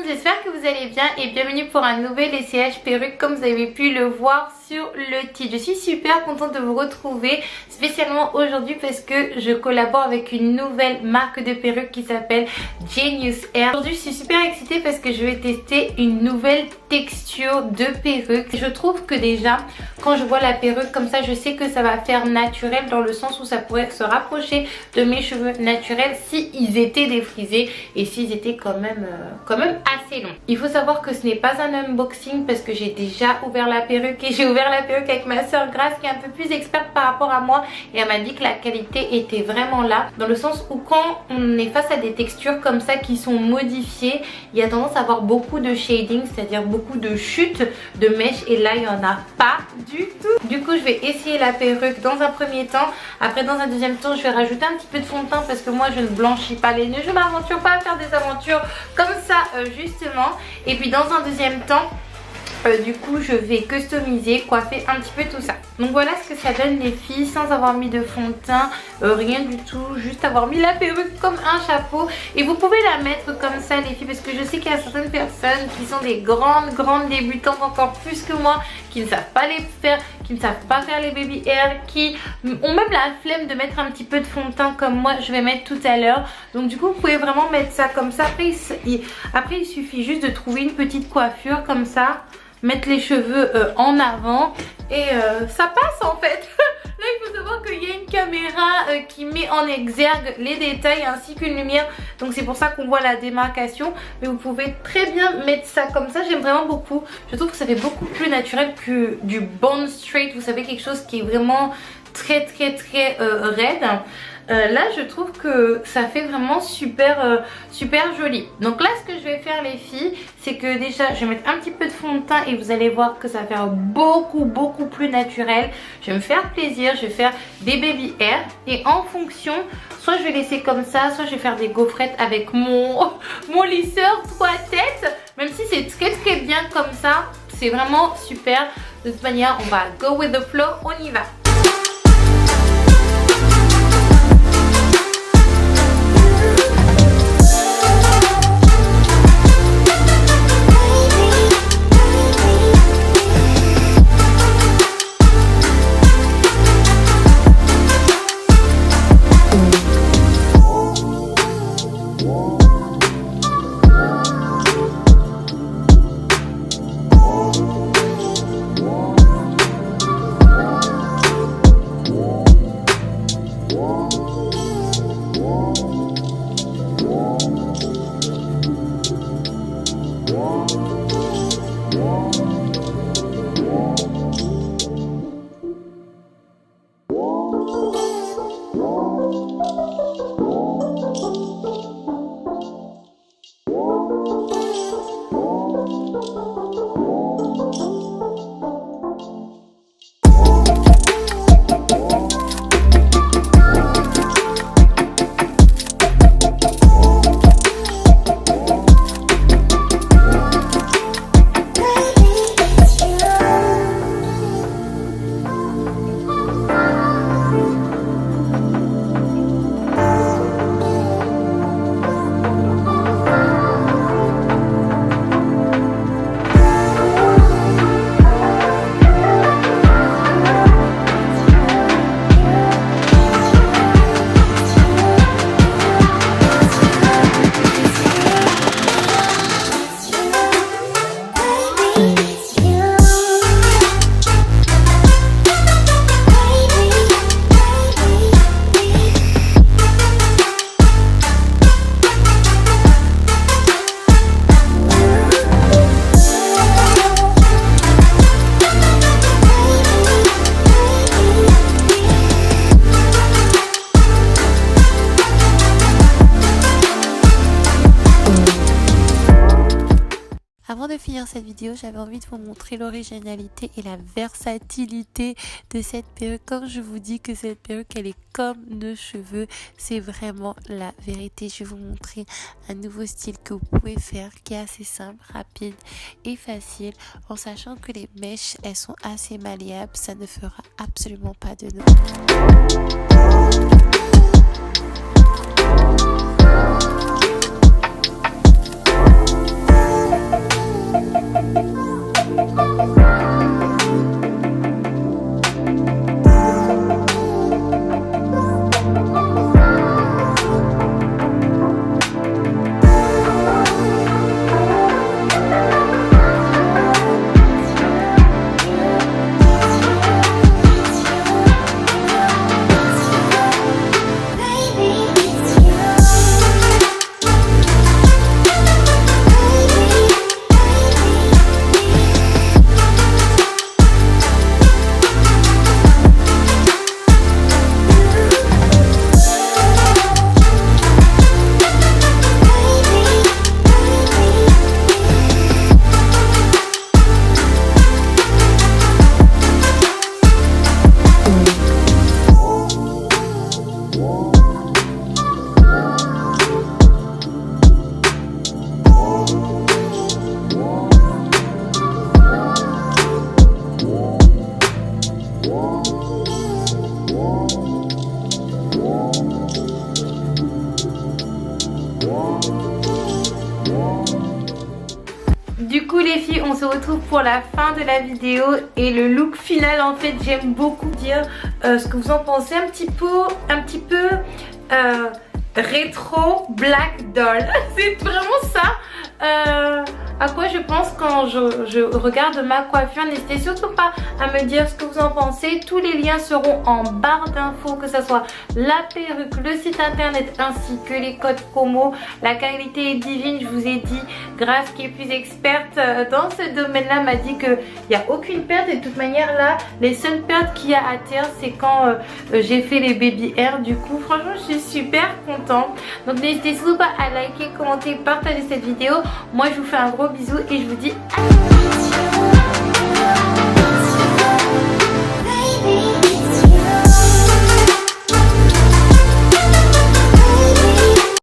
monde, j'espère que vous allez bien et bienvenue pour un nouvel essayage perruque comme vous avez pu le voir sur le titre. Je suis super contente de vous retrouver spécialement aujourd'hui parce que je collabore avec une nouvelle marque de perruque qui s'appelle Genius Hair. Aujourd'hui je suis super excitée parce que je vais tester une nouvelle texture de perruque. Je trouve que déjà quand je vois la perruque comme ça, je sais que ça va faire naturel dans le sens où ça pourrait se rapprocher de mes cheveux naturels si ils étaient défrisés et s'ils étaient quand même assez longs. Il faut savoir que ce n'est pas un unboxing parce que j'ai déjà ouvert la perruque et j'ai ouvert la perruque avec ma soeur Grace qui est un peu plus experte par rapport à moi et elle m'a dit que la qualité était vraiment là, dans le sens où quand on est face à des textures comme ça qui sont modifiées, il y a tendance à avoir beaucoup de shading, c'est-à-dire beaucoup de chutes de mèches, et là il n'y en a pas du tout. Du coup je vais essayer la perruque dans un premier temps, après dans un deuxième temps je vais rajouter un petit peu de fond de teint parce que moi je ne blanchis pas les nœuds, je m'aventure pas à faire des aventures comme ça justement. Et puis dans un deuxième temps du coup je vais customiser, coiffer un petit peu tout ça. Donc voilà ce que ça donne les filles, sans avoir mis de fond de teint, rien du tout, juste avoir mis la perruque comme un chapeau. Et vous pouvez la mettre comme ça les filles, parce que je sais qu'il y a certaines personnes qui sont des grandes débutantes, encore plus que moi, qui ne savent pas les faire, qui ne savent pas faire les baby hair, qui ont même la flemme de mettre un petit peu de fond de teint comme moi je vais mettre tout à l'heure. Donc du coup vous pouvez vraiment mettre ça comme ça. Après il suffit juste de trouver une petite coiffure comme ça, mettre les cheveux en avant et ça passe en fait. Là il faut savoir qu'il y a une caméra qui met en exergue les détails ainsi qu'une lumière, donc c'est pour ça qu'on voit la démarcation, mais vous pouvez très bien mettre ça comme ça. J'aime vraiment beaucoup, je trouve que ça fait beaucoup plus naturel que du bone straight, vous savez, quelque chose qui est vraiment très raide. Là je trouve que ça fait vraiment super joli. Donc là ce que je vais faire les filles, c'est que déjà je vais mettre un petit peu de fond de teint et vous allez voir que ça va faire beaucoup plus naturel. Je vais me faire plaisir, je vais faire des baby hair et en fonction, soit je vais laisser comme ça, soit je vais faire des gaufrettes avec mon lisseur 3 têtes. Même si c'est très bien comme ça, c'est vraiment super. De toute manière on va go with the flow, on y va. Avant de finir cette vidéo, j'avais envie de vous montrer l'originalité et la versatilité de cette perruque. Comme je vous dis que cette perruque, elle est comme nos cheveux, c'est vraiment la vérité. Je vais vous montrer un nouveau style que vous pouvez faire, qui est assez simple, rapide et facile, en sachant que les mèches, elles sont assez malléables. Ça ne fera absolument pas de nœuds. coup les filles, on se retrouve pour la fin de la vidéo et le look final. En fait, j'aime beaucoup dire ce que vous en pensez, un petit peu rétro black doll. C'est vraiment ça à quoi je pense quand je regarde ma coiffure. N'hésitez surtout pas à me dire ce que vous en pensez. Tous les liens seront en barre d'infos, que ce soit la perruque, le site internet ainsi que les codes promo. La qualité est divine, je vous ai dit. Grace, qui est plus experte dans ce domaine-là, m'a dit qu'il n'y a aucune perte. Et de toute manière là, les seules pertes qu'il y a à terre, c'est quand j'ai fait les baby hair. Du coup franchement je suis super contente. Donc n'hésitez surtout pas à liker, commenter, partager cette vidéo. Moi je vous fais un gros bisou et je vous dis à